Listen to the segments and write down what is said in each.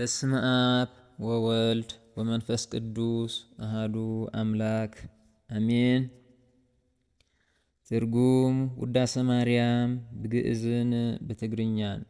በስመ አብ ወወልድ ወመንፈስ ቅዱስ አሃዱ አምላክ አሜን። ትርጉም ውዳሴ ማርያም ብግዕዝን በትግርኛን።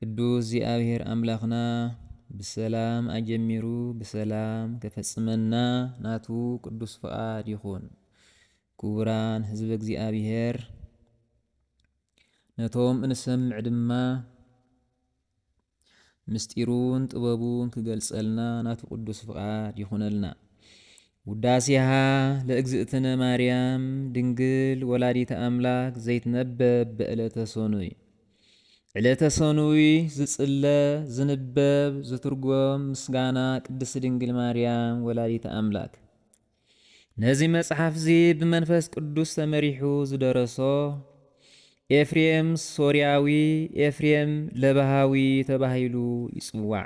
ቅዱስ እግዚአብሔር አምላኽና ብሰላም አጀሚሩ ብሰላም ከፈጽመና ናቱ ቅዱስ ፈቃድ ይኹን። ክቡራን ህዝበ እግዚአብሔር ነቶም እንሰምዕ ድማ ምስጢሩን ጥበቡን ክገልጸልና ናቱ ቅዱስ ፍቃድ ይኹነልና። ውዳሴሃ ለእግዝእትነ ማርያም ድንግል ወላዲተ አምላክ ዘይትነበብ በዕለተ ሰኑይ። ዕለተ ሰኑይ ዝጽለ ዝንበብ ዝትርጎም ምስጋና ቅድስት ድንግል ማርያም ወላዲተ አምላክ። ነዚ መጽሐፍ ዚ ብመንፈስ ቅዱስ ተመሪሑ ዝደረሶ ኤፍሬም ሶርያዊ ኤፍሬም ለባሃዊ ተባሂሉ ይጽዋዕ።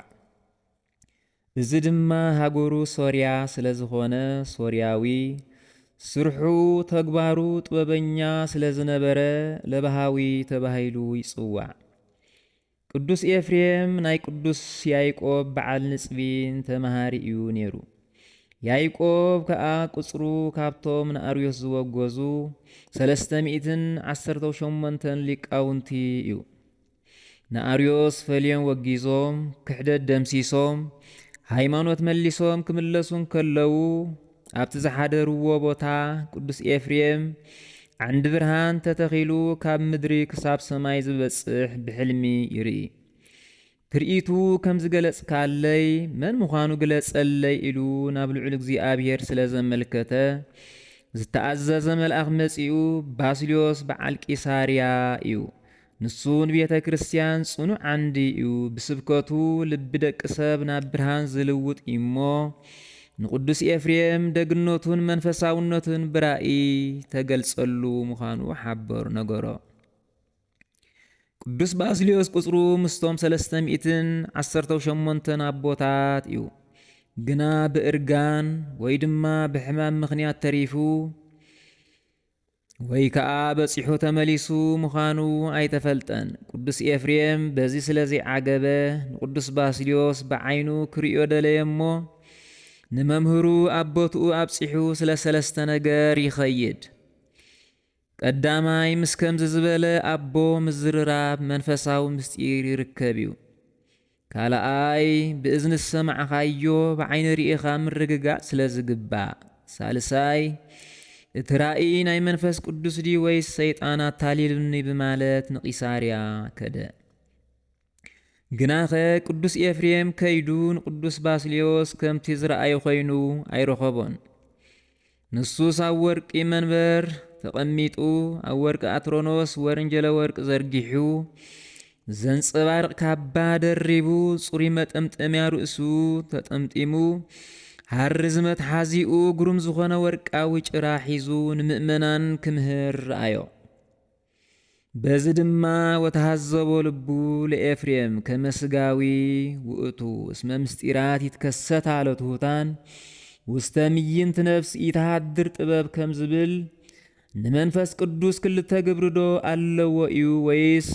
እዚ ድማ ሃገሩ ሶርያ ስለ ዝኾነ ሶርያዊ፣ ስርሑ ተግባሩ ጥበበኛ ስለ ዝነበረ ለባሃዊ ተባሂሉ ይጽዋዕ። ቅዱስ ኤፍሬም ናይ ቅዱስ ያዕቆብ በዓል ንጽቢን ተመሃሪ እዩ ነይሩ። ያዕቆብ ከኣ ቁጽሩ ካብቶም ንአርዮስ ዝወገዙ 318 ሊቃውንቲ እዩ። ንአርዮስ ፈልዮም ወጊዞም ክሕደት ደምሲሶም ሃይማኖት መሊሶም ክምለሱን ከለዉ ኣብቲ ዝሓደርዎ ቦታ ቅዱስ ኤፍሬም ዓንዲ ብርሃን ተተኺሉ ካብ ምድሪ ክሳብ ሰማይ ዝበጽሕ ብሕልሚ ይርኢ። ትርኢቱ ከም ዝገለጽካለይ መን ምዃኑ ግለጸለይ ኢሉ ናብ ልዑል እግዚአብሔር ስለ ዘመልከተ ዝተኣዘዘ መልአኽ መጺኡ ባስልዮስ በዓል ቂሳርያ እዩ። ንሱ ንቤተ ክርስቲያን ጽኑዕ ዓንዲ እዩ። ብስብከቱ ልቢ ደቂ ሰብ ናብ ብርሃን ዝልውጥ እሞ ንቅዱስ ኤፍሬም ደግነቱን መንፈሳውነቱን ብራእይ ተገልጸሉ ምዃኑ ሓበሩ ነገሮ። ቅዱስ ባስልዮስ ቁጽሩ ምስቶም 318 ኣቦታት እዩ። ግና ብእርጋን ወይ ድማ ብሕማም ምኽንያት ተሪፉ ወይ ከዓ በጺሑ ተመሊሱ ምዃኑ ኣይተፈልጠን። ቅዱስ ኤፍሬም በዚ ስለ ዘይዓገበ ንቅዱስ ባስልዮስ ብዓይኑ ክርእዮ ደለየ እሞ ንመምህሩ ኣቦትኡ ኣብጺሑ ስለ 3 ነገር ይኸይድ። ቀዳማይ ምስ ከምዚ ዝበለ ኣቦ ምዝርራብ መንፈሳዊ ምስጢር ይርከብ እዩ። ካልኣይ ብእዝኒ ዝሰማዕኻዮ ብዓይኒ ርኢኻ ምርግጋእ ስለ ዝግባእ። ሳልሳይ እቲ ራእይ ናይ መንፈስ ቅዱስ ዲ ወይስ ሰይጣን ኣታሊሉኒ ብማለት ንቂሳርያ ከደ። ግናኸ ቅዱስ ኤፍሬም ከይዱ ንቅዱስ ባስልዮስ ከምቲ ዝረአዮ ኮይኑ ኣይረኸቦን። ንሱስ ኣብ ወርቂ መንበር ተቐሚጡ ኣብ ወርቂ ኣትሮኖስ ወርንጀለ ወርቂ ዘርጊሑ ዘንጸባርቕ ካባ ደሪቡ ጽሩይ መጠምጠምያ ርእሱ ተጠምጢሙ ሃሪ ዝመት ሓዚኡ ግሩም ዝኾነ ወርቃዊ ጭራ ሒዙ ንምእመናን ክምህር ረአዮ። በዚ ድማ ወተሃዘቦ ልቡ ለኤፍሬም ከመስጋዊ ውእቱ እስመ ምስጢራት ይትከሰታ ለትሑታን ውስተ ምይንት ነፍስ ኢተሃድር ጥበብ ከም ዝብል ንመንፈስ ቅዱስ ክልተ ግብርዶ ኣለዎ እዩ ወይስ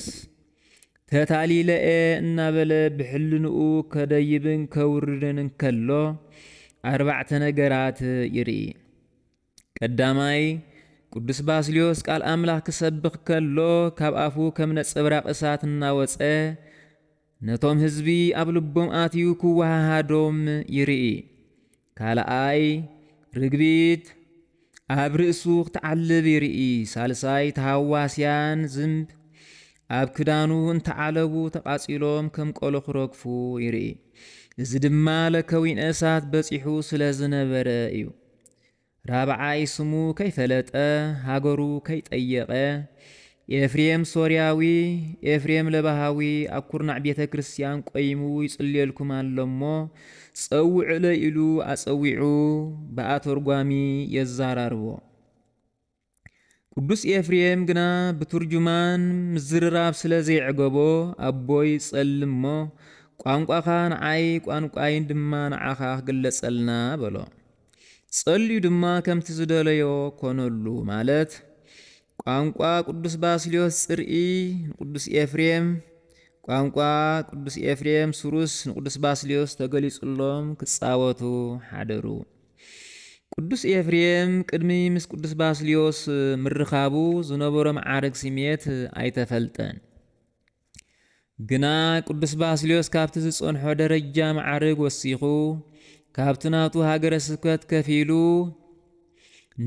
ተታሊለኤ እናበለ ብሕልንኡ ከደይብን ከውርድን እንከሎ 4 ነገራት ይርኢ። ቀዳማይ ቅዱስ ባስልዮስ ቃል ኣምላኽ ክሰብኽ ከሎ ካብ ኣፉ ከም ነጸብራቕ እሳት እናወፀ ነቶም ህዝቢ ኣብ ልቦም ኣትዩ ክወሃሃዶም ይርኢ። ካልኣይ ርግቢት ኣብ ርእሱ ክትዓልብ ይርኢ። ሳልሳይ ተሃዋስያን ዝምብ ኣብ ክዳኑ እንተዓለቡ ተቓጺሎም ከም ቆሎ ክረግፉ ይርኢ። እዚ ድማ ለከዊን እሳት በጺሑ ስለ ዝነበረ እዩ። ራብዓይ ስሙ ከይፈለጠ ሃገሩ ከይጠየቐ ኤፍሬም ሶርያዊ ኤፍሬም ለባሃዊ ኣብ ኩርናዕ ቤተ ክርስቲያን ቆይሙ ይጽልየልኩም ኣሎ እሞ ጸውዕለ ኢሉ ኣጸዊዑ ብኣተርጓሚ የዛራርቦ። ቅዱስ ኤፍሬም ግና ብቱርጁማን ምዝርራብ ስለ ዘይዕገቦ ኣቦይ ጸልም እሞ ቋንቋኻ ንዓይ ቋንቋይን ድማ ንዓኻ ክግለጸልና በሎ። ጸልዩ ድማ ከምቲ ዝደለዮ ኮነሉ ማለት ቋንቋ ቅዱስ ባስልዮስ ጽርኢ ንቅዱስ ኤፍሬም ቋንቋ ቅዱስ ኤፍሬም ሱሩስ ንቅዱስ ባስልዮስ ተገሊጹሎም ክጻወቱ ሓደሩ። ቅዱስ ኤፍሬም ቅድሚ ምስ ቅዱስ ባስልዮስ ምርኻቡ ዝነበሮ ማዕረግ ስሜት ኣይተፈልጠን። ግና ቅዱስ ባስልዮስ ካብቲ ዝጸንሖ ደረጃ ማዕረግ ወሲኹ ካብቲ ናቱ ሃገረ ስብከት ከፊሉ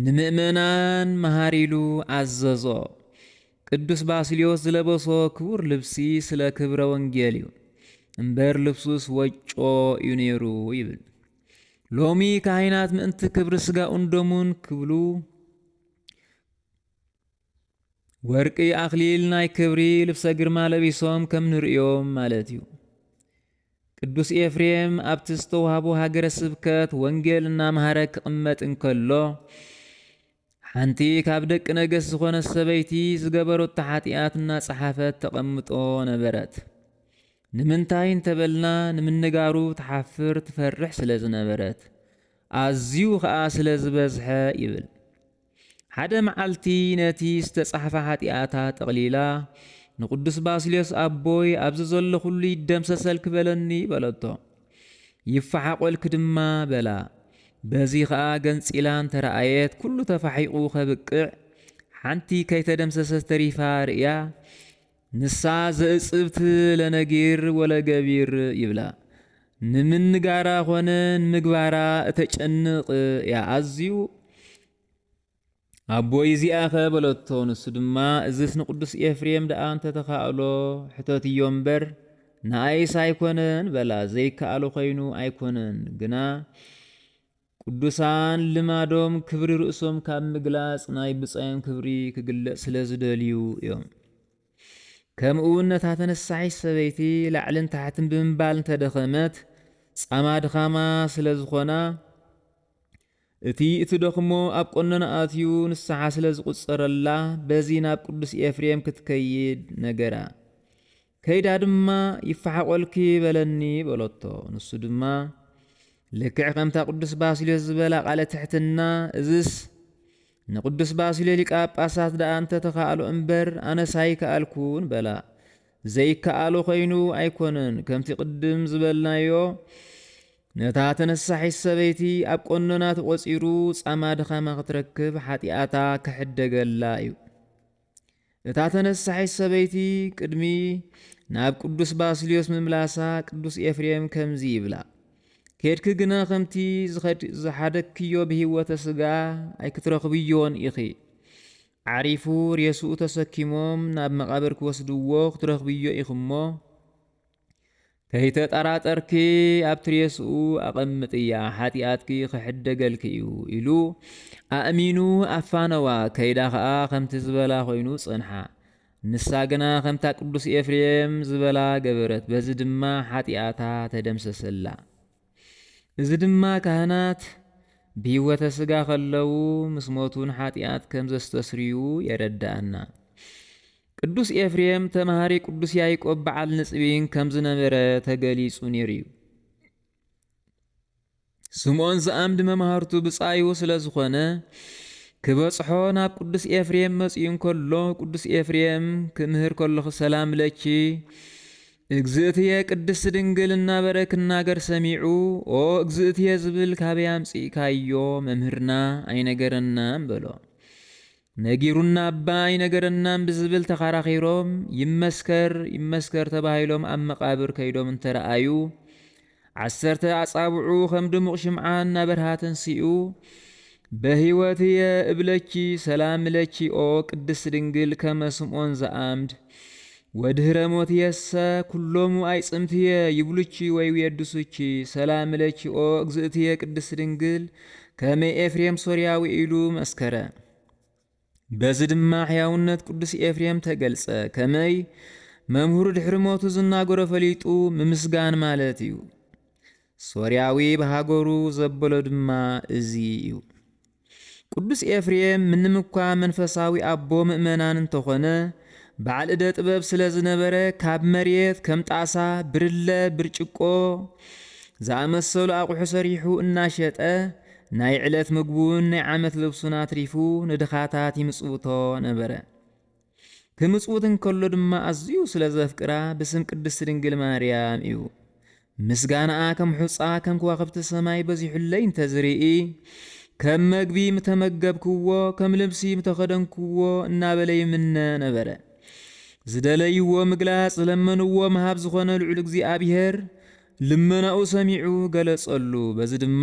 ንምእመናን መሃሪሉ ኣዘዞ። ቅዱስ ባስልዮስ ዝለበሶ ክቡር ልብሲ ስለ ክብረ ወንጌል እዩ እምበር ልብሱስ ወጮ እዩ ነይሩ ይብል። ሎሚ ካህናት ምእንቲ ክብሪ ስጋኡን ደሙን ክብሉ ወርቂ ኣኽሊል ናይ ክብሪ ልብሰ ግርማ ለቢሶም ከም ንርእዮም ማለት እዩ። ቅዱስ ኤፍሬም ኣብቲ ዝተዋህቦ ሃገረ ስብከት ወንጌል እናምሃረ ክቕመጥ እንከሎ ሓንቲ ካብ ደቂ ነገስ ዝኾነ ሰበይቲ ዝገበሮት ሓጢኣት እናጸሓፈት ተቐምጦ ነበረት። ንምንታይ እንተበልና ንምንጋሩ ትሓፍር ትፈርሕ ስለ ዝነበረት ኣዝዩ ከዓ ስለ ዝበዝሐ ይብል። ሓደ መዓልቲ ነቲ ዝተጻሕፈ ሓጢኣታ ጠቕሊላ ንቅዱስ ባስልዮስ ኣቦይ ኣብዚ ዘሎ ኩሉ ይደምሰሰል ክበለኒ በለቶ። ይፈሓቆልክ ድማ በላ። በዚ ከዓ ገንፂላ እንተረኣየት ኩሉ ተፋሒቑ ከብቅዕ ሓንቲ ከይተደምሰሰት ተሪፋ ርእያ ንሳ ዘእጽብቲ ለነጊር ወለገቢር ይብላ። ንምንጋራ ኾነ ንምግባራ እተጨንቕ እያ ኣዝዩ ኣቦይ እዚኣኸ በለቶ። ንሱ ድማ እዝስ ንቅዱስ ኤፍሬም ደኣ እንተተኻእሎ ሕተትዮ እምበር ንኣይስ ኣይኮነን በላ። ዘይከኣሎ ኾይኑ ኣይኮነን ግና ቅዱሳን ልማዶም ክብሪ ርእሶም ካብ ምግላጽ ናይ ብፃዮም ክብሪ ክግለጽ ስለ ዝደልዩ እዮም። ከምኡውን ነታ ተነሳሒት ሰበይቲ ላዕልን ታሕትን ብምባል እንተደኸመት ጻማ ድኻማ ስለ ዝኾና እቲ እትደኽሞ ኣብ ቆነና ኣትዩ ንስሓ ስለ ዝቝጸረላ በዚ ናብ ቅዱስ ኤፍሬም ክትከይድ ነገራ። ከይዳ ድማ ይፈሓቆልኪ በለኒ በለቶ። ንሱ ድማ ልክዕ ከምታ ቅዱስ ባስልዮስ ዝበላ ቃለ ትሕትና እዝስ ንቅዱስ ባስልዮስ ሊቀ ጳጳሳት ደኣ እንተተኻእሎ እምበር ኣነስ ኣይከኣልኩን በላ። ዘይከኣሎ ኾይኑ ኣይኮነን ከምቲ ቅድም ዝበልናዮ ነታ ተነሳሒት ሰበይቲ ኣብ ቆነና ተቖጺሩ ጻማ ድኻማ ክትረክብ ሓጢኣታ ክሕደገላ እዩ። እታ ተነሳሒት ሰበይቲ ቅድሚ ናብ ቅዱስ ባስልዮስ ምምላሳ ቅዱስ ኤፍሬም ከምዚ ይብላ። ከድኪ ግና ከምቲ ዝሓደክዮ ብሂወተ ስጋ ኣይክትረኽብዮን ኢኺ። ዓሪፉ ሬስኡ ተሰኪሞም ናብ መቓብር ክወስድዎ ክትረኽብዮ ኢኽሞ ከይተጠራጠርኪ ኣብቲ ሬስኡ ኣቐምጥያ ሓጢኣትኪ ክሕደገልኪ እዩ ኢሉ ኣእሚኑ ኣፋነዋ። ከይዳ ከዓ ከምቲ ዝበላ ኾይኑ ጽንሓ። ንሳ ግና ከምታ ቅዱስ ኤፍሬም ዝበላ ገበረት። በዚ ድማ ሓጢኣታ ተደምሰሰላ። እዚ ድማ ካህናት ብሂወተ ስጋ ከለዉ ምስ ሞቱን ሓጢኣት ከም ዘስተስርዩ የረዳአና። ቅዱስ ኤፍሬም ተማሃሪ ቅዱስ ያዕቆብ በዓል ንጽቢን ከም ዝነበረ ተገሊጹ ነይሩ እዩ። ስምዖን ዘአምድ መምሃርቱ ብጻዩ ስለ ዝኾነ ክበጽሖ ናብ ቅዱስ ኤፍሬም መጺኡ እንከሎ ቅዱስ ኤፍሬም ክምህር ከለኹ ሰላም ለኪ እግዝእትየ ቅድስት ድንግል እናበረ ክናገር ሰሚዑ ኦ እግዝእትየ ዝብል ካበይ አምጺእካዮ መምህርና ኣይነገረናም በሎ። ነጊሩና እባ ኣይነገረናም ብዝብል ተኸራኺሮም ይመስከር ተባሂሎም ኣብ መቓብር ከይዶም እንተረኣዩ 10 ኣጻብዑ ከም ድሙቕ ሽምዓን ናበርሃ ተንሲኡ በህይወትየ እብለኪ ሰላም ለኪ ኦ ቅድስት ድንግል ከመ ስምዖን ዘአምድ ወድህረ ሞትየሰ ኩሎሙ ኣይጽምትየ ይብሉኪ ወይ የድሱኪ ሰላም ለኪ ኦ እግዝእትየ ቅድስት ድንግል ከመ ኤፍሬም ሶርያዊ ኢሉ መስከረ። በዚ ድማ ሕያውነት ቅዱስ ኤፍሬም ተገልጸ። ከመይ መምህሩ ድሕሪ ሞቱ ዝናገሮ ፈሊጡ ምምስጋን ማለት እዩ። ሶርያዊ በሃገሩ ዘበሎ ድማ እዚ እዩ። ቅዱስ ኤፍሬም ምንም እኳ መንፈሳዊ ኣቦ ምእመናን እንተኾነ በዓል እደ ጥበብ ስለ ዝነበረ ካብ መሬት ከም ጣሳ፣ ብርለ፣ ብርጭቆ ዝኣመሰሉ ኣቑሑ ሰሪሑ እናሸጠ ናይ ዕለት ምግቡን ናይ ዓመት ልብሱን ኣትሪፉ ንድኻታት ይምጽውቶ ነበረ። ክምጽውትን ከሎ ድማ ኣዝዩ ስለ ዘፍቅራ ብስም ቅድስት ድንግል ማርያም እዩ። ምስጋናኣ ከም ሑፃ ከም ከዋኽብቲ ሰማይ በዚሑለይ እንተዝርኢ ከም መግቢ ምተመገብክዎ ከም ልብሲ ምተኸደንክዎ እናበለ ይምነ ነበረ። ዝደለይዎ ምግላጽ ዝለመንዎ መሃብ ዝኾነ ልዑል እግዚኣብሔር ልመናኡ ሰሚዑ ገለጸሉ። በዚ ድማ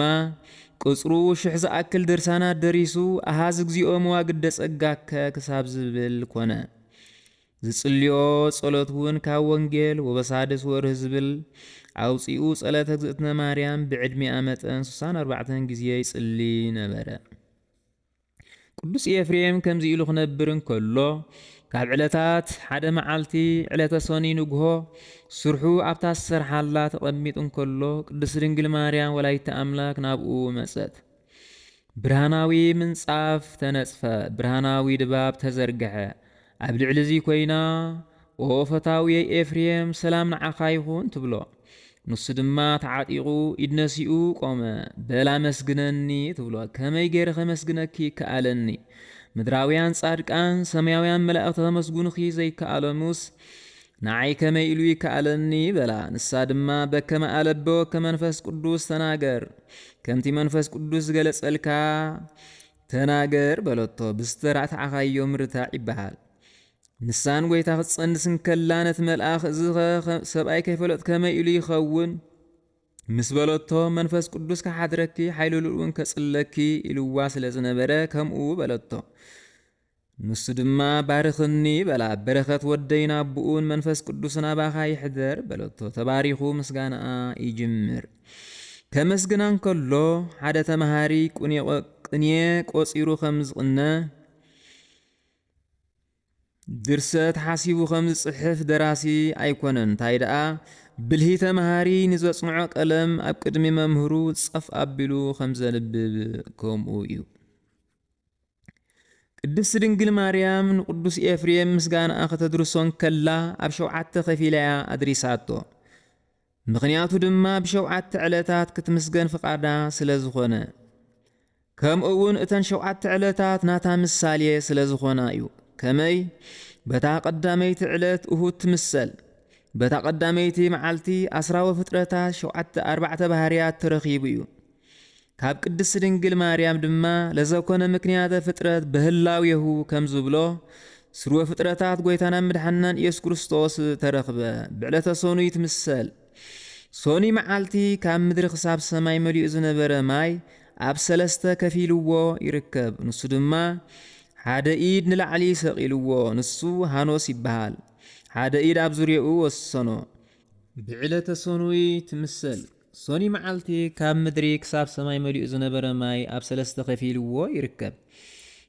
ቅጽሩ 1000 ዝኣክል ድርሳናት ደሪሱ ኣሃዝ እግዚኦ መዋግደ ጸጋከ ክሳብ ዝብል ኮነ። ዝጽልዮ ጸሎት እውን ካብ ወንጌል ወበሳድስ ወርህ ዝብል ኣውፂኡ ጸለተ እግዝእትነ ማርያም ብዕድሚኣ መጠን 64 ግዜ ይጽሊ ነበረ። ቅዱስ ኤፍሬም ከምዚ ኢሉ ክነብር እንከሎ ካብ ዕለታት ሓደ መዓልቲ ዕለተ ሰኒ ንግሆ ስርሑ ኣብታ ዝሰርሓላ ተቐሚጡ እንከሎ ቅድስት ድንግል ማርያም ወላዲተ ኣምላክ ናብኡ መጸት። ብርሃናዊ ምንጻፍ ተነጽፈ፣ ብርሃናዊ ድባብ ተዘርግሐ። ኣብ ልዕሊ እዚ ኮይና ኦ ፈታውየ ኤፍሬም ሰላም ንዓኻ ይኹን ትብሎ። ንሱ ድማ ተዓጢቑ ኢድ ነሲኡ ቆመ። በላ መስግነኒ ትብሎ። ከመይ ገይረ ከመስግነኪ ይከኣለኒ? ምድራውያን ጻድቃን ሰማያውያን መላእኽቲ ከመስጉንኺ ዘይከኣሎሙስ ንዓይ ከመይ ኢሉ ይከኣለኒ በላ። ንሳ ድማ በከመ ኣለበ ከመንፈስ ቅዱስ ተናገር፣ ከምቲ መንፈስ ቅዱስ ዝገለጸልካ ተናገር በለቶ። ብዝተራእታዓኻዮ ምርታዕ ይበሃል። ንሳን ጎይታ ክትጸንስ እንከላ ነቲ መልኣኽ እዚ ሰብኣይ ከይፈለጥ ከመይ ኢሉ ይኸውን ምስ በለቶ መንፈስ ቅዱስ ከሓድረኪ ሓይሉ ልኡን ከጽለኪ ኢልዋ ስለ ዝነበረ ከምኡ በለቶ። ንሱ ድማ ባርኽኒ በላ። በረኸት ወደይና ኣቦኡን መንፈስ ቅዱስን ኣባኻ ይሕደር በለቶ። ተባሪኹ ምስጋናኣ ይጅምር። ከመስግና እንከሎ ሓደ ተምሃሪ ቅኔ ቆጺሩ ከም ዝቕነ ድርሰት ሓሲቡ ከም ዝጽሕፍ ደራሲ ኣይኮነን። እንታይ ደኣ ብልሂ ተምሃሪ ንዘጽንዖ ቀለም ኣብ ቅድሚ መምህሩ ጸፍ ኣቢሉ ከም ዘንብብ ከምኡ እዩ። ቅድስት ድንግል ማርያም ንቅዱስ ኤፍሬም ምስጋናኣ ከተድርሶን ከላ ኣብ 7 ከፊላያ ኣድሪሳቶ። ምኽንያቱ ድማ ብ7 ዕለታት ክትምስገን ፍቓዳ ስለ ዝኾነ ከምኡ እውን እተን 7 ዕለታት ናታ ምሳሌ ስለ ዝኾና እዩ። ከመይ በታ ቀዳመይቲ ዕለት እሁድ ትምሰል። በታ ቀዳመይቲ መዓልቲ 10 ፍጥረታት 4 ባህርያት ተረኺቡ እዩ። ካብ ቅድስት ድንግል ማርያም ድማ ለዘኮነ ምክንያተ ፍጥረት በህላዊሁ ከም ዝብሎ ስርወ ፍጥረታት ጎይታና ምድሓናን ኢየሱስ ክርስቶስ ተረኽበ። ብዕለተ ሰኑይ ትምሰል። ሶኒ መዓልቲ ካብ ምድሪ ክሳብ ሰማይ መሊኡ ዝነበረ ማይ ኣብ 3 ከፊልዎ ይርከብ። ንሱ ድማ ሓደ ኢድ ንላዕሊ ሰቂልዎ፣ ንሱ ሃኖስ ይበሃል። ሓደ ኢድ ኣብ ዙርያኡ ወሰኖ። ብዕለተ ሰኑይ ትምሰል። ሶኒ መዓልቲ ካብ ምድሪ ክሳብ ሰማይ መሊኡ ዝነበረ ማይ ኣብ 3 ከፊልዎ ይርከብ።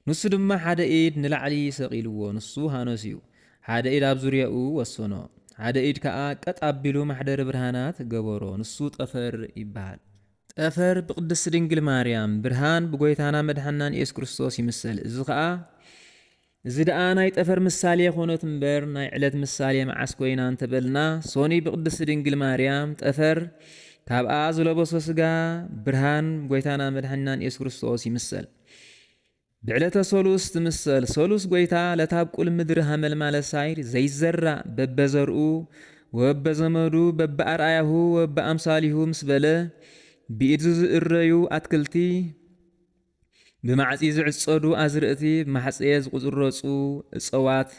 ንሱ ድማ ሓደ ኢድ ንላዕሊ ሰቂልዎ፣ ንሱ ሃኖስ እዩ። ሓደ ኢድ ኣብ ዙርያኡ ወሰኖ። ሓደ ኢድ ከዓ ቀጥ ኣቢሉ ማሕደረ ብርሃናት ገበሮ፣ ንሱ ጠፈር ይበሃል። ጠፈር ብቅድስት ድንግል ማርያም ብርሃን ብጎይታና መድሓናን ኢየሱስ ክርስቶስ ይምሰል። እዚ ደኣ ናይ ጠፈር ምሳሌ ኮነት እምበር ናይ ዕለት ምሳሌ መዓስ ኮይና እንተበልና ሶኒ ብቅድስት ድንግል ማርያም ጠፈር ካብኣ ዝለበሶ ስጋ ብርሃን ጎይታና መድሓናን ኢየሱስ ክርስቶስ ይምሰል። ብዕለተ ሰሉስ ትምሰል። ሰሉስ ጎይታ ለታብቁል ምድሪ ሃመልማለ ሳይር ዘይዘራእ በበዘርኡ ወበዘመዱ በበኣርኣያሁ ወበኣምሳሊሁ ምስ በለ ብኢድ ዝእረዩ ኣትክልቲ ብማዕፂ ዝዕጸዱ ኣዝርእቲ ብማሕፀየ ዝቁፅረፁ እፀዋት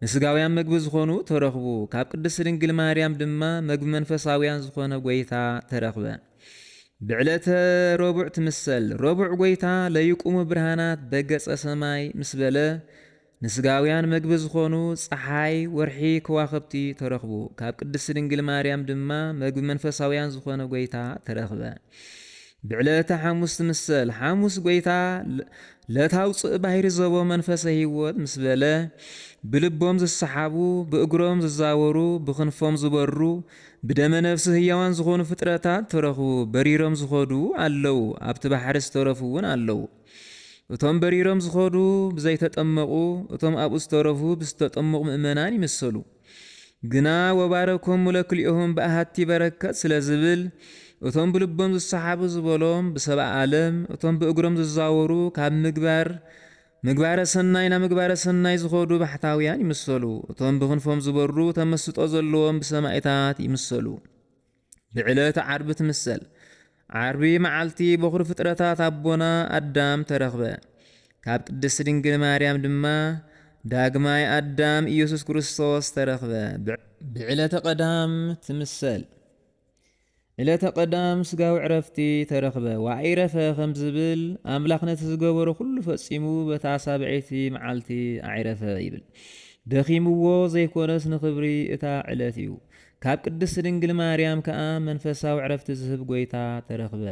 ንስጋውያን ምግቢ ዝኾኑ ተረኽቡ። ካብ ቅድስት ድንግል ማርያም ድማ ምግቢ መንፈሳውያን ዝኾነ ጎይታ ተረኽበ። ብዕለተ ረቡዕ ትምሰል። ረቡዕ ጎይታ ለይቁሙ ብርሃናት በገጸ ሰማይ ምስ በለ ንስጋውያን ምግቢ ዝኾኑ ፀሓይ፣ ወርሒ፣ ከዋኽብቲ ተረኽቡ። ካብ ቅድስት ድንግል ማርያም ድማ ምግቢ መንፈሳውያን ዝኾነ ጎይታ ተረኽበ። ብዕለተ ሐሙስ ትምሰል። ሐሙስ ጎይታ ለታውፅእ ባሕሪ ዘቦ መንፈሰ ህይወት ምስ በለ ብልቦም ዝሰሓቡ ብእግሮም ዝዛወሩ ብክንፎም ዝበሩ ብደመ ነፍሲ ህያዋን ዝኾኑ ፍጥረታት ተረኽቡ። በሪሮም ዝኸዱ ኣለዉ፣ ኣብቲ ባሕሪ ዝተረፉ እውን ኣለዉ። እቶም በሪሮም ዝኸዱ ብዘይተጠመቑ፣ እቶም ኣብኡ ዝተረፉ ብዝተጠመቑ ምእመናን ይምሰሉ። ግና ወባረኮሙ ለክልኤሆም ብኣሃቲ በረከት ስለ ዝብል እቶም ብልቦም ዝሰሓቡ ዝበሎም ብሰብኣ ዓለም፣ እቶም ብእግሮም ዝዛወሩ ካብ ምግባር ምግባረ ሰናይና ምግባረ ሰናይ ዝኸዱ ባሕታውያን ይምሰሉ። እቶም ብክንፎም ዝበሩ ተመስጦ ዘለዎም ብሰማይታት ይምሰሉ። ብዕለተ ዓርቢ ትምሰል። ዓርቢ መዓልቲ በኹሪ ፍጥረታት ኣቦና ኣዳም ተረኽበ። ካብ ቅድስቲ ድንግል ማርያም ድማ ዳግማይ ኣዳም ኢየሱስ ክርስቶስ ተረኽበ። ብዕለተ ቀዳም ትምሰል። ዕለተ ቀዳም ስጋዊ ዕረፍቲ ተረኽበ። ወኣይረፈ ከም ዝብል ኣምላኽ ነቲ ዝገበሮ ኩሉ ፈጺሙ በታ ሳብዐይቲ መዓልቲ ኣዕረፈ ይብል። ደኺምዎ ዘይኮነስ ንኽብሪ እታ ዕለት እዩ። ካብ ቅድስቲ ድንግል ማርያም ከዓ መንፈሳዊ ዕረፍቲ ዝህብ ጎይታ ተረኽበ።